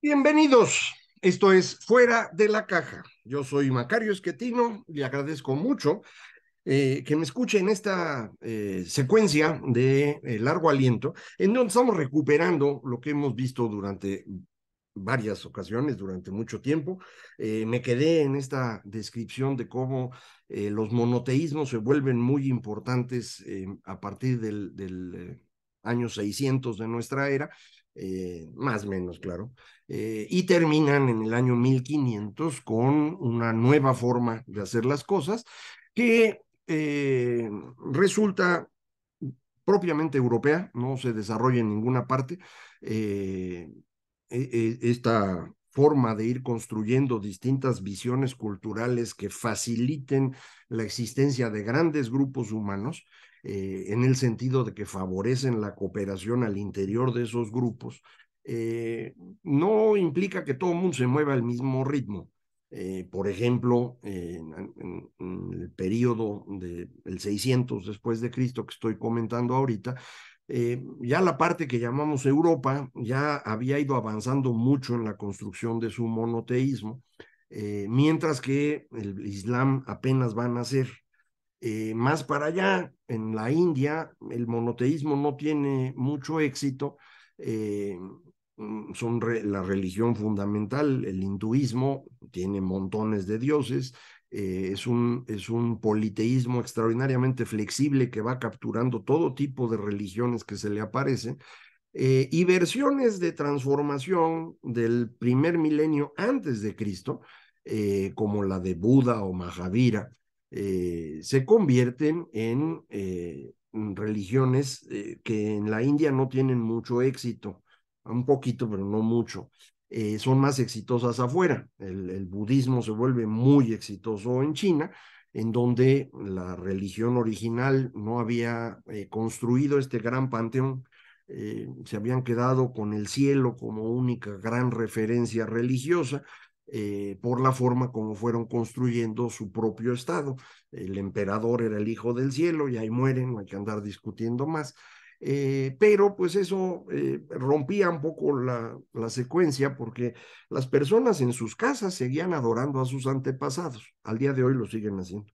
Bienvenidos. Esto es Fuera de la Caja. Yo soy Macario Esquetino y agradezco mucho que me escuche en esta secuencia de largo aliento, en donde estamos recuperando lo que hemos visto durante varias ocasiones, durante mucho tiempo. Me quedé en esta descripción de cómo los monoteísmos se vuelven muy importantes a partir del año 600 de nuestra era, más o menos, claro, y terminan en el año 1500 con una nueva forma de hacer las cosas que resulta propiamente europea, no se desarrolla en ninguna parte. Eh, Esta forma de ir construyendo distintas visiones culturales que faciliten la existencia de grandes grupos humanos, en el sentido de que favorecen la cooperación al interior de esos grupos, eh, no implica que todo el mundo se mueva al mismo ritmo. Por ejemplo, en el periodo del 600 después de Cristo que estoy comentando ahorita, ya la parte que llamamos Europa ya había ido avanzando mucho en la construcción de su monoteísmo, mientras que el Islam apenas va a nacer. Más para allá, en la India, el monoteísmo no tiene mucho éxito. eh, la religión fundamental, el hinduismo, tiene montones de dioses. Es un politeísmo extraordinariamente flexible que va capturando todo tipo de religiones que se le aparecen, y versiones de transformación del primer milenio antes de Cristo, como la de Buda o Mahavira, se convierten en religiones que en la India no tienen mucho éxito, un poquito, pero no mucho. Son más exitosas afuera. El budismo se vuelve muy exitoso en China, en donde la religión original no había construido este gran panteón. Se habían quedado con el cielo como única gran referencia religiosa, por la forma como fueron construyendo su propio estado. El emperador era el hijo del cielo y ahí mueren, no hay que andar discutiendo más. Pero pues eso rompía un poco la secuencia, porque las personas en sus casas seguían adorando a sus antepasados. Al día de hoy lo siguen haciendo.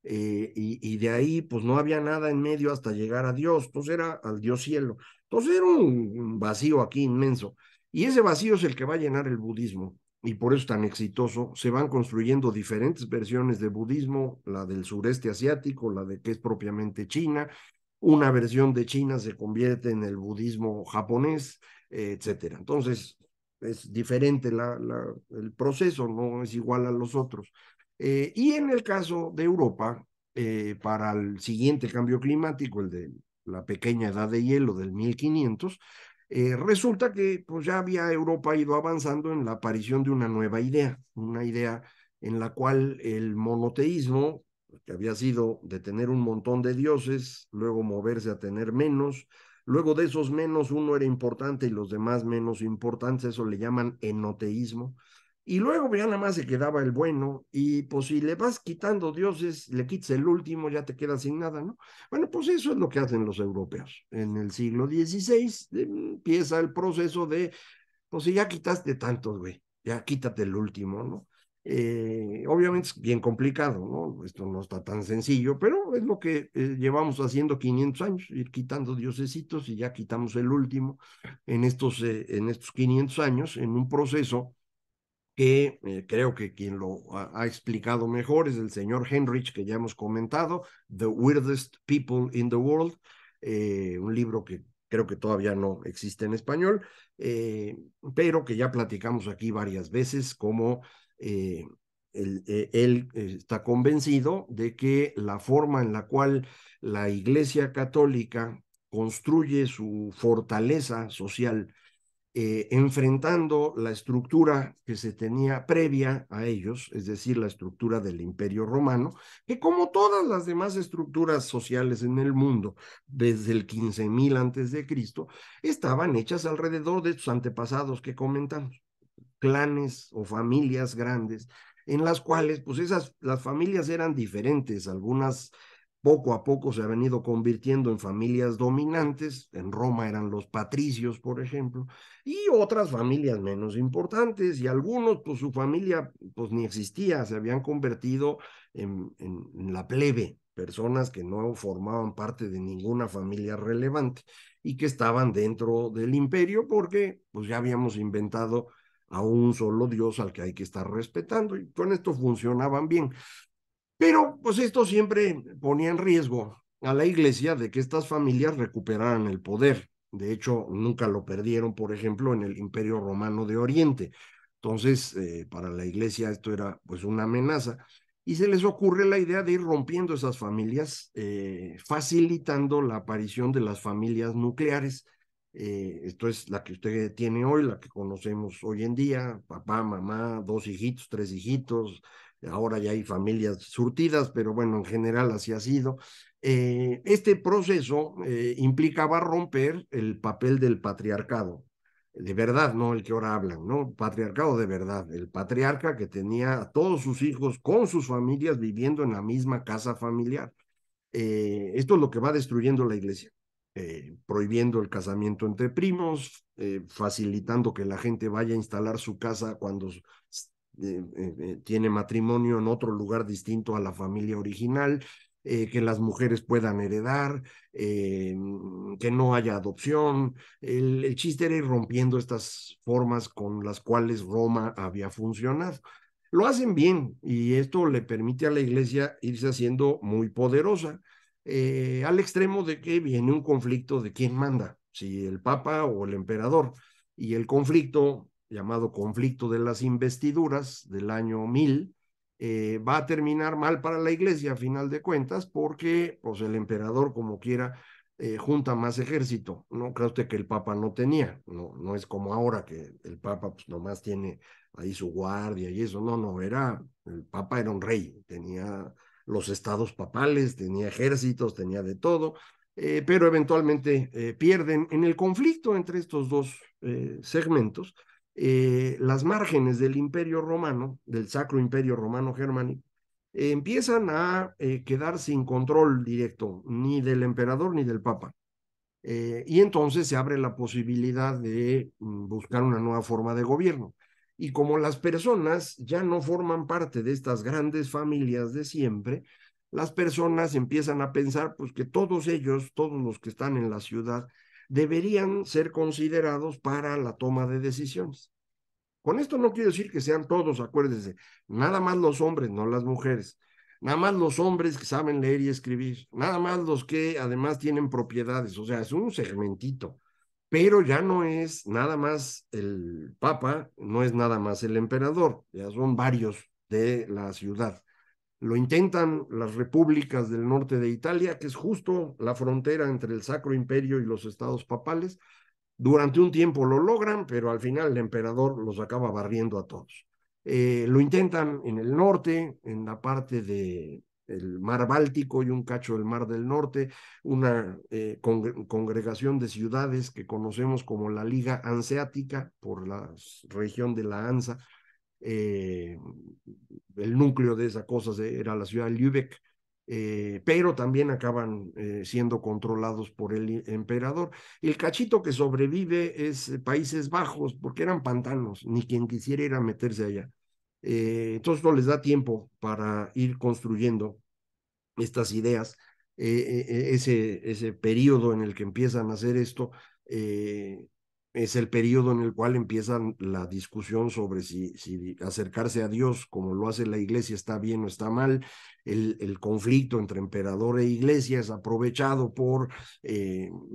Y de ahí pues no había nada en medio hasta llegar a Dios, entonces era al Dios cielo. Entonces era un vacío aquí inmenso. Y ese vacío es el que va a llenar el budismo. Y por eso es tan exitoso. Se van construyendo diferentes versiones de budismo, la del sureste asiático, la de que es propiamente China. Una versión de China se convierte en el budismo japonés, etcétera. Entonces es diferente el proceso, no es igual a los otros. Y en el caso de Europa, para el siguiente cambio climático, el de la pequeña edad de hielo del 1500, resulta que pues ya había Europa ido avanzando en la aparición de una idea en la cual el monoteísmo, que había sido de tener un montón de dioses, luego moverse a tener menos, luego de esos menos uno era importante y los demás menos importantes, eso le llaman enoteísmo. Y luego ya nada más se quedaba el bueno, y pues si le vas quitando dioses, le quitas el último, ya te quedas sin nada, ¿no? Bueno, pues eso es lo que hacen los europeos. En el siglo XVI empieza el proceso de, pues si ya quitaste tantos, güey, ya quítate el último, ¿no? Obviamente es bien complicado, ¿no? Esto no está tan sencillo, pero es lo que llevamos haciendo 500 años, ir quitando diosesitos y ya quitamos el último en estos 500 años, en un proceso que creo que quien lo ha explicado mejor es el señor Henrich, que ya hemos comentado, The Weirdest People in the World, un libro que creo que todavía no existe en español, eh, pero que ya platicamos aquí varias veces, como eh, él está convencido de que la forma en la cual la Iglesia Católica construye su fortaleza social, enfrentando la estructura que se tenía previa a ellos, es decir, la estructura del Imperio Romano, que como todas las demás estructuras sociales en el mundo, desde el 15.000 antes de Cristo, estaban hechas alrededor de estos antepasados que comentamos, clanes o familias grandes, en las cuales, pues las familias eran diferentes, algunas poco a poco se ha venido convirtiendo en familias dominantes. En Roma eran los patricios, por ejemplo, y otras familias menos importantes, y algunos, pues su familia, pues ni existía, se habían convertido en la plebe, personas que no formaban parte de ninguna familia relevante y que estaban dentro del imperio porque pues ya habíamos inventado a un solo Dios al que hay que estar respetando, y con esto funcionaban bien. Pero pues esto siempre ponía en riesgo a la iglesia de que estas familias recuperaran el poder. De hecho, nunca lo perdieron, por ejemplo, en el Imperio Romano de Oriente. Entonces, para la iglesia esto era pues una amenaza, y se les ocurre la idea de ir rompiendo esas familias, facilitando la aparición de las familias nucleares. Esto es la que usted tiene hoy, la que conocemos hoy en día: papá, mamá, dos hijitos, tres hijitos. Ahora ya hay familias surtidas, pero bueno, en general así ha sido. Este proceso implicaba romper el papel del patriarcado, de verdad, no el que ahora hablan, ¿no? Patriarcado de verdad, el patriarca que tenía a todos sus hijos con sus familias viviendo en la misma casa familiar. Esto es lo que va destruyendo la iglesia, prohibiendo el casamiento entre primos, facilitando que la gente vaya a instalar su casa cuando tiene matrimonio en otro lugar distinto a la familia original, que las mujeres puedan heredar, que no haya adopción. El chiste era ir rompiendo estas formas con las cuales Roma había funcionado. Lo hacen bien, y esto le permite a la iglesia irse haciendo muy poderosa, al extremo de que viene un conflicto de quién manda, si el papa o el emperador. Y el conflicto, llamado conflicto de las investiduras del año 1000, va a terminar mal para la iglesia a final de cuentas, porque pues, el emperador, como quiera, junta más ejército. No cree usted que el papa no tenía, no, no es como ahora que el papa pues, nomás tiene ahí su guardia y eso. No, no, el papa era un rey, tenía los estados papales, tenía ejércitos, tenía de todo, pero eventualmente pierden en el conflicto entre estos dos segmentos. Las márgenes del Imperio Romano, del Sacro Imperio Romano Germánico, empiezan a quedar sin control directo, ni del emperador ni del papa. Y entonces se abre la posibilidad de buscar una nueva forma de gobierno. Y como las personas ya no forman parte de estas grandes familias de siempre, las personas empiezan a pensar pues que todos ellos, todos los que están en la ciudad, deberían ser considerados para la toma de decisiones. Con esto no quiero decir que sean todos, acuérdense, nada más los hombres, no las mujeres, nada más los hombres que saben leer y escribir, nada más los que además tienen propiedades, o sea, es un segmentito, pero ya no es nada más el papa, no es nada más el emperador, ya son varios de la ciudad. Lo intentan las repúblicas del norte de Italia, que es justo la frontera entre el Sacro Imperio y los estados papales. Durante un tiempo lo logran, pero al final el emperador los acaba barriendo a todos. Lo intentan en el norte, en la parte de el mar Báltico y un cacho del mar del norte, una congregación de ciudades que conocemos como la Liga Hanseática, por la región de la Hansa. eh, el núcleo de esa cosa era la ciudad de Lübeck, pero también acaban siendo controlados por el emperador. El cachito que sobrevive es Países Bajos, porque eran pantanos, ni quien quisiera ir a meterse allá. Entonces no les da tiempo para ir construyendo estas ideas. Ese periodo en el que empiezan a hacer esto eh, es el periodo en el cual empiezan la discusión sobre si acercarse a Dios como lo hace la iglesia está bien o está mal. El conflicto entre emperador e iglesia es aprovechado por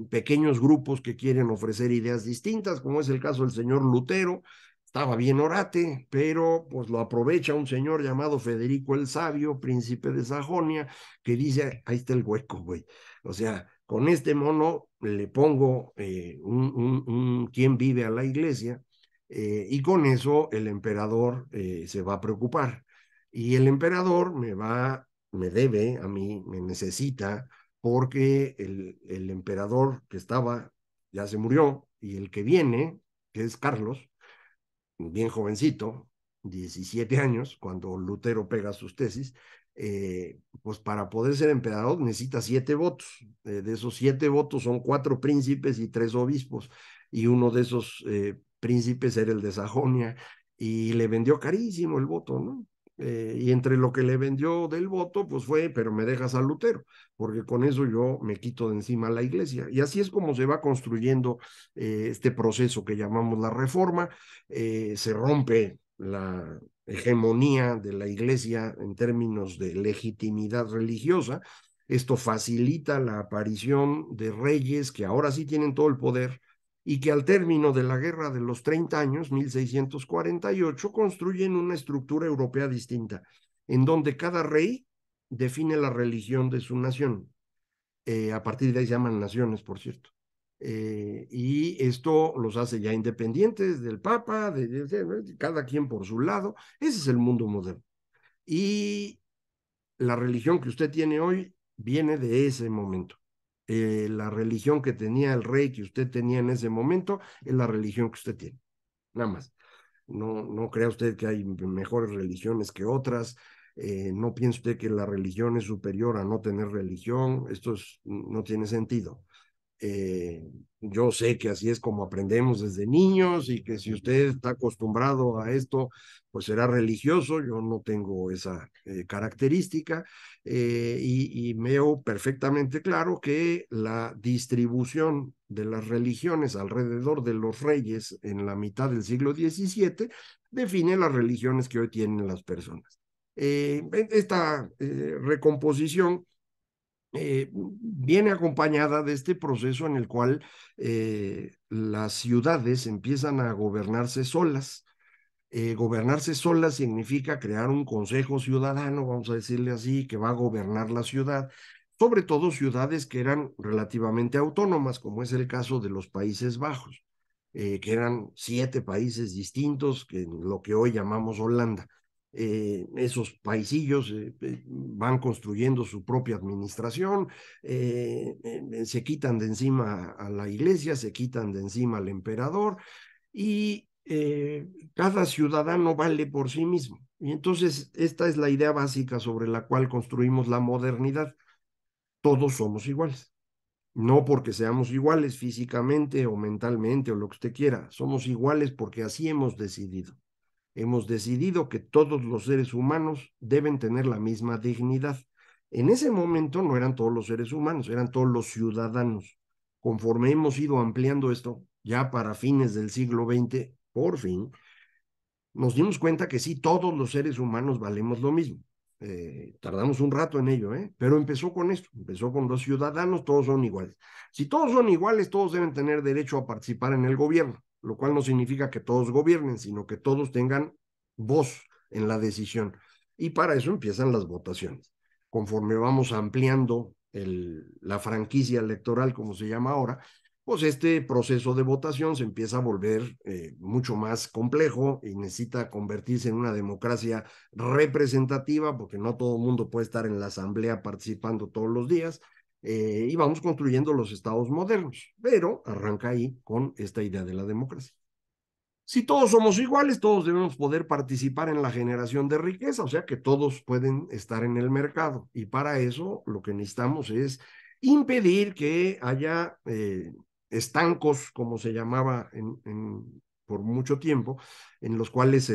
pequeños grupos que quieren ofrecer ideas distintas, como es el caso del señor Lutero. Estaba bien orate, pero pues lo aprovecha un señor llamado Federico el Sabio, príncipe de Sajonia, que dice: ahí está el hueco, güey. O sea, con este mono le pongo quién vive a la iglesia, y con eso el emperador se va a preocupar. Y el emperador me debe a mí, me necesita, porque el emperador que estaba ya se murió, y el que viene, que es Carlos, bien jovencito, 17 años, cuando Lutero pega sus tesis, pues para poder ser emperador necesita 7 votos. De esos 7 votos son 4 príncipes y 3 obispos. Y uno de esos príncipes era el de Sajonia y le vendió carísimo el voto, ¿no? Y entre lo que le vendió del voto, pues fue, pero me dejas a Lutero, porque con eso yo me quito de encima la iglesia. Y así es como se va construyendo este proceso que llamamos la reforma. Se rompe la hegemonía de la iglesia en términos de legitimidad religiosa. Esto facilita la aparición de reyes que ahora sí tienen todo el poder y que al término de la Guerra de los 30 años, 1648, construyen una estructura europea distinta, en donde cada rey define la religión de su nación. A partir de ahí se llaman naciones, por cierto. Y esto los hace ya independientes del Papa, cada quien por su lado. Ese es el mundo moderno. Y la religión que usted tiene hoy viene de ese momento. La religión que tenía el rey que usted tenía en ese momento es la religión que usted tiene, nada más. No, no crea usted que hay mejores religiones que otras. No piense usted que la religión es superior a no tener religión. No tiene sentido. Eh, yo sé que así es como aprendemos desde niños y que si usted está acostumbrado a esto, pues será religioso. Yo no tengo esa característica y veo perfectamente claro que la distribución de las religiones alrededor de los reyes en la mitad del siglo XVII define las religiones que hoy tienen las personas. Esta recomposición viene acompañada de este proceso en el cual las ciudades empiezan a gobernarse solas. Gobernarse solas significa crear un consejo ciudadano, vamos a decirle así, que va a gobernar la ciudad, sobre todo ciudades que eran relativamente autónomas, como es el caso de los Países Bajos, que eran 7 países distintos, que lo que hoy llamamos Holanda. Esos paisillos van construyendo su propia administración, se quitan de encima a la iglesia, se quitan de encima al emperador y cada ciudadano vale por sí mismo. Y entonces esta es la idea básica sobre la cual construimos la modernidad. Todos somos iguales. No porque seamos iguales físicamente o mentalmente o lo que usted quiera. Somos iguales porque así hemos decidido. Hemos decidido que todos los seres humanos deben tener la misma dignidad. En ese momento no eran todos los seres humanos, eran todos los ciudadanos. Conforme hemos ido ampliando esto, ya para fines del siglo XX, por fin, nos dimos cuenta que sí, todos los seres humanos valemos lo mismo. Tardamos un rato en ello, pero empezó con esto, empezó con los ciudadanos, todos son iguales. Si todos son iguales, todos deben tener derecho a participar en el gobierno, lo cual no significa que todos gobiernen, sino que todos tengan voz en la decisión. Y para eso empiezan las votaciones. Conforme vamos ampliando la franquicia electoral, como se llama ahora, pues este proceso de votación se empieza a volver mucho más complejo y necesita convertirse en una democracia representativa, porque no todo el mundo puede estar en la asamblea participando todos los días, y vamos construyendo los estados modernos, pero arranca ahí con esta idea de la democracia. Si todos somos iguales, todos debemos poder participar en la generación de riqueza, o sea que todos pueden estar en el mercado. Y para eso lo que necesitamos es impedir que haya estancos, como se llamaba por mucho tiempo, en los cuales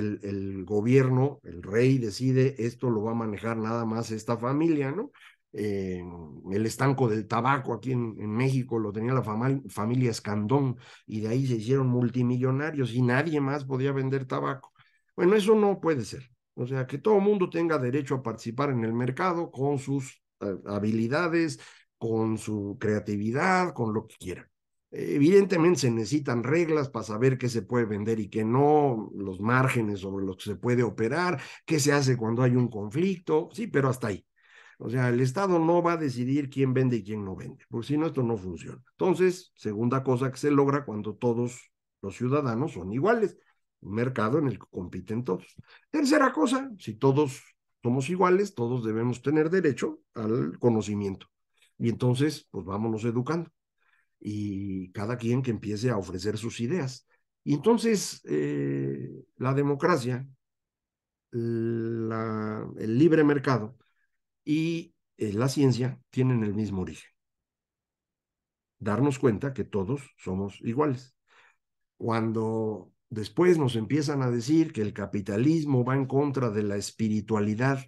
gobierno, el rey decide esto lo va a manejar nada más esta familia, ¿no? Eh, el estanco del tabaco aquí en México lo tenía la familia Escandón y de ahí se hicieron multimillonarios y nadie más podía vender tabaco. Bueno, eso no puede ser. O sea, que todo el mundo tenga derecho a participar en el mercado con sus habilidades, con su creatividad, con lo que quiera. Evidentemente se necesitan reglas para saber qué se puede vender y qué no, los márgenes sobre los que se puede operar, qué se hace cuando hay un conflicto, sí, pero hasta ahí. O sea, el Estado no va a decidir quién vende y quién no vende, porque si no, esto no funciona. Entonces, segunda cosa que se logra cuando todos los ciudadanos son iguales, un mercado en el que compiten todos. Tercera cosa, si todos somos iguales, todos debemos tener derecho al conocimiento. Y entonces, pues vámonos educando y cada quien que empiece a ofrecer sus ideas. Y entonces, la democracia, el libre mercado, y la ciencia tienen el mismo origen. Darnos cuenta que todos somos iguales. Cuando después nos empiezan a decir que el capitalismo va en contra de la espiritualidad,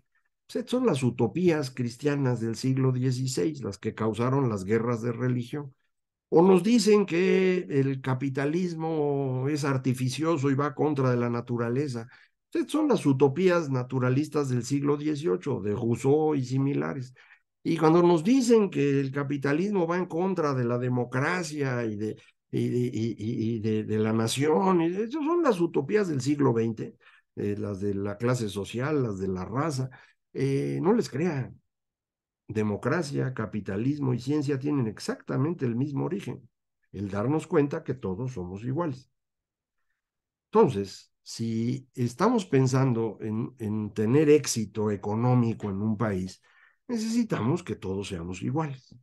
pues son las utopías cristianas del siglo XVI las que causaron las guerras de religión. O nos dicen que el capitalismo es artificioso y va contra de la naturaleza. Son las utopías naturalistas del siglo XVIII, de Rousseau y similares. Y cuando nos dicen que el capitalismo va en contra de la democracia y de la nación, esas son las utopías del siglo XX, las de la clase social, las de la raza. No les crean. Democracia, capitalismo y ciencia tienen exactamente el mismo origen, el darnos cuenta que todos somos iguales. Entonces, si estamos pensando en tener éxito económico en un país, necesitamos que todos seamos iguales.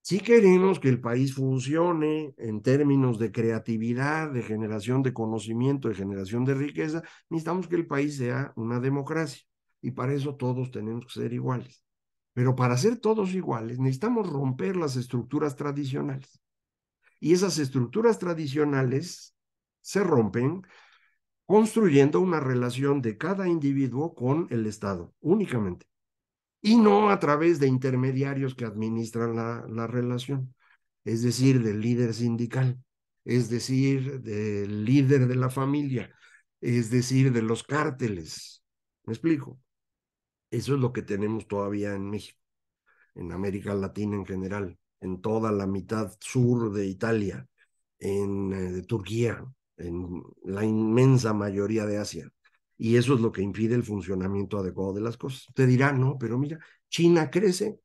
Si queremos que el país funcione en términos de creatividad, de generación de conocimiento, de generación de riqueza, necesitamos que el país sea una democracia. Y para eso todos tenemos que ser iguales. Pero para ser todos iguales, necesitamos romper las estructuras tradicionales. Y esas estructuras tradicionales se rompen construyendo una relación de cada individuo con el Estado, únicamente. Y no a través de intermediarios que administran la relación, es decir, del líder sindical, es decir, del líder de la familia, es decir, de los cárteles. ¿Me explico? Eso es lo que tenemos todavía en México, en América Latina en general, en toda la mitad sur de Italia, en Turquía, en la inmensa mayoría de Asia. Y eso es lo que impide el funcionamiento adecuado de las cosas. Te dirá, no, pero mira, China crece,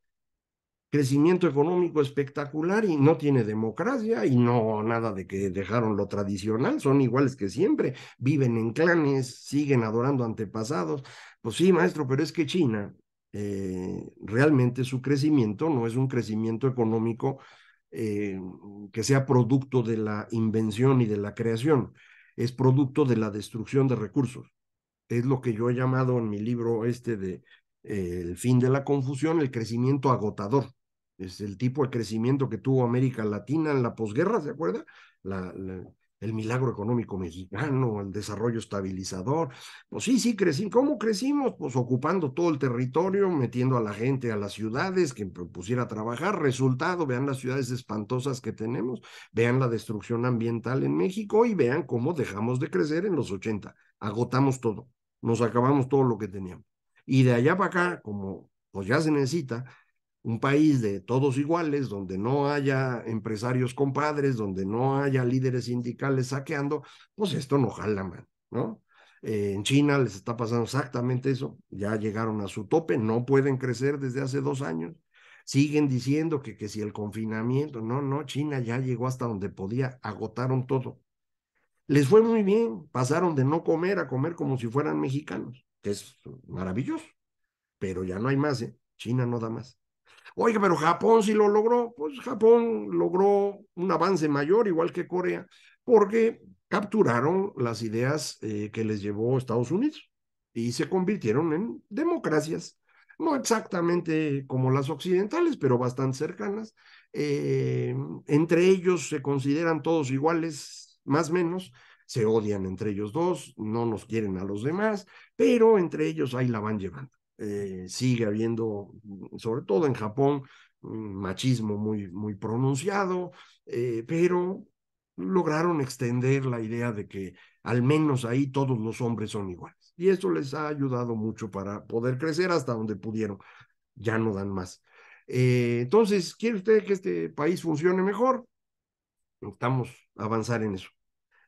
crecimiento económico espectacular y no tiene democracia y no nada de que dejaron lo tradicional, son iguales que siempre, viven en clanes, siguen adorando antepasados. Pues sí, maestro, pero es que China realmente su crecimiento no es un crecimiento económico eh, que sea producto de la invención y de la creación, es producto de la destrucción de recursos. Es lo que yo he llamado en mi libro este de El fin de la confusión, el crecimiento agotador. Es el tipo de crecimiento que tuvo América Latina en la posguerra, ¿se acuerda? La, la, el milagro económico mexicano, el desarrollo estabilizador. Pues sí, sí, crecimos. ¿Cómo crecimos? Pues ocupando todo el territorio, metiendo a la gente a las ciudades, que pusiera a trabajar. Resultado, vean las ciudades espantosas que tenemos, vean la destrucción ambiental en México y vean cómo dejamos de crecer en los 80. Agotamos todo, nos acabamos todo lo que teníamos. Y de allá para acá, como pues ya se necesita, un país de todos iguales, donde no haya empresarios compadres, donde no haya líderes sindicales saqueando, pues esto no jala, man, ¿no? En China les está pasando exactamente eso, ya llegaron a su tope, no pueden crecer desde hace 2 años, siguen diciendo que si el confinamiento, no, no, China ya llegó hasta donde podía, agotaron todo. Les fue muy bien, pasaron de no comer a comer como si fueran mexicanos, que es maravilloso, pero ya no hay más, ¿eh? China no da más. Oiga, pero Japón sí lo logró. Pues Japón logró un avance mayor, igual que Corea, porque capturaron las ideas que les llevó Estados Unidos y se convirtieron en democracias. No exactamente como las occidentales, pero bastante cercanas. Eh, Entre ellos se consideran todos iguales, más o menos. Se odian entre ellos dos, no nos quieren a los demás, pero entre ellos ahí la van llevando. Sigue habiendo, sobre todo en Japón, un machismo muy, muy pronunciado, pero lograron extender la idea de que al menos ahí todos los hombres son iguales. Y eso les ha ayudado mucho para poder crecer hasta donde pudieron. Ya no dan más. Entonces, ¿quiere usted que este país funcione mejor? Estamos a avanzar en eso,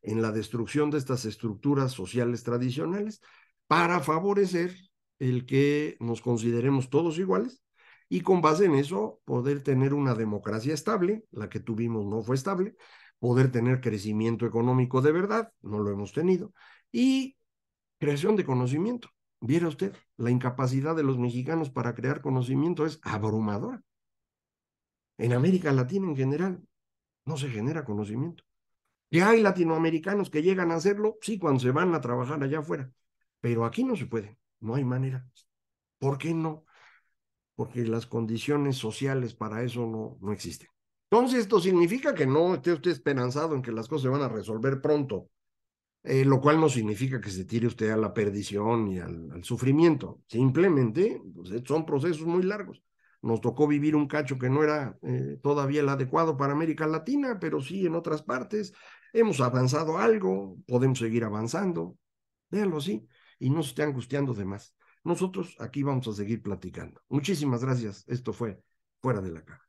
en la destrucción de estas estructuras sociales tradicionales para favorecer el que nos consideremos todos iguales y con base en eso poder tener una democracia estable, la que tuvimos no fue estable, poder tener crecimiento económico de verdad, no lo hemos tenido, y creación de conocimiento. Viera usted, la incapacidad de los mexicanos para crear conocimiento es abrumadora. En América Latina en general no se genera conocimiento. Y hay latinoamericanos que llegan a hacerlo, sí, cuando se van a trabajar allá afuera, pero aquí no se puede, no hay manera. ¿Por qué no? porque las condiciones sociales para eso no existen. Entonces, esto significa que no esté usted esperanzado en que las cosas se van a resolver pronto, lo cual no significa que se tire usted a la perdición y al sufrimiento. Simplemente pues, son procesos muy largos. Nos tocó vivir un cacho que no era todavía el adecuado para América Latina, pero sí en otras partes. Hemos avanzado algo, podemos seguir avanzando, véanlo así, y no se esté angustiando de más. Nosotros aquí vamos a seguir platicando. Muchísimas gracias. Esto fue Fuera de la Caja.